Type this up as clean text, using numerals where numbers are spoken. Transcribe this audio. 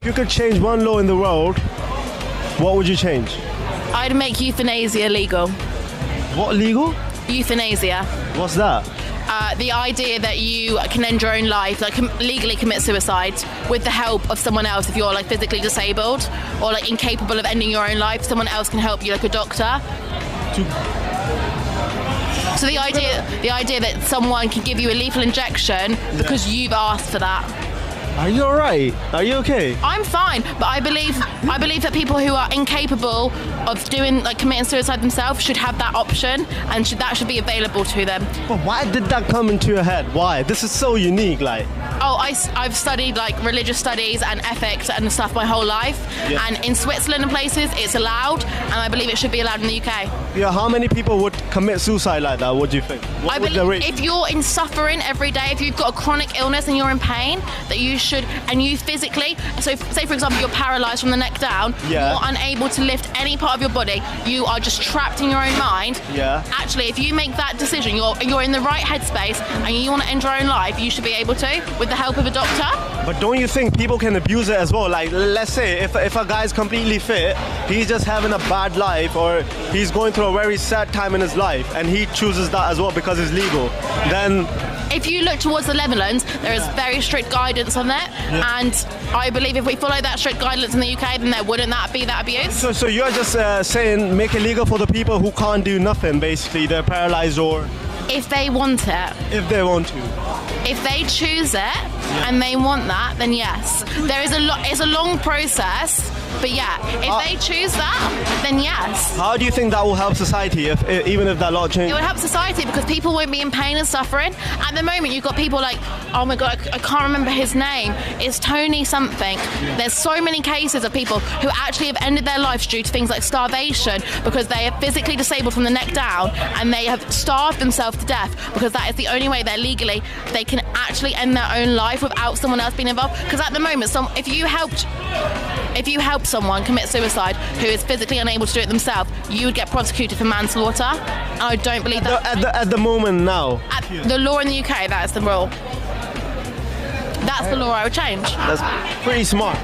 you could change one law in the world, what would you change? I'd make euthanasia legal. What legal? Euthanasia. What's that? The idea that you can end your own life, like legally commit suicide with the help of someone else. If you're like physically disabled or like incapable of ending your own life, someone else can help you, like a doctor. So the idea that someone can give you a lethal injection because you've asked for that. Are you alright? Are you okay? I'm fine, but I believe that people who are incapable of committing suicide themselves should have that option, and that should be available to them. But why did that come into your head? Why? This is so unique, like. Oh, I've studied like religious studies and ethics and stuff my whole life, and in Switzerland and places it's allowed, and I believe it should be allowed in the UK. Yeah, how many people would commit suicide like that? What do you think? I believe if you're in suffering every day, if you've got a chronic illness and you're in pain, that you should, and you physically, so say for example you're paralysed from the neck down, you're unable to lift any part of your body, you are just trapped in your own mind. Actually, if you make that decision, you're in the right headspace and you want to end your own life, you should be able to, with the help of a doctor. But don't you think people can abuse it as well? Like, let's say if a guy's completely fit, he's just having a bad life, or he's going through a very sad time in his life, and he chooses that as well because it's legal, then... If you look towards the Netherlands, there is very strict guidance on that, and I believe if we follow that strict guidance in the UK, then there wouldn't that be that abuse. So you're just saying make it legal for the people who can't do nothing, basically, they're paralyzed, or... If they want it. If they want to. If they choose it and they want that, then yes. It's a long process, but yeah, if they choose that, then yes. How do you think that will help society, even if that law changes? It would help society because people won't be in pain and suffering. At the moment, you've got people like, oh my God, I can't remember his name. It's Tony something. There's so many cases of people who actually have ended their lives due to things like starvation because they are physically disabled from the neck down and they have starved themselves to death because that is the only way they can actually end their own life without someone else being involved. Because at the moment, if you helped someone commit suicide who is physically unable to do it themselves, you would get prosecuted for manslaughter. And I don't believe that. At the moment now. The law in the UK, that is the rule. That's the law I would change. That's pretty smart.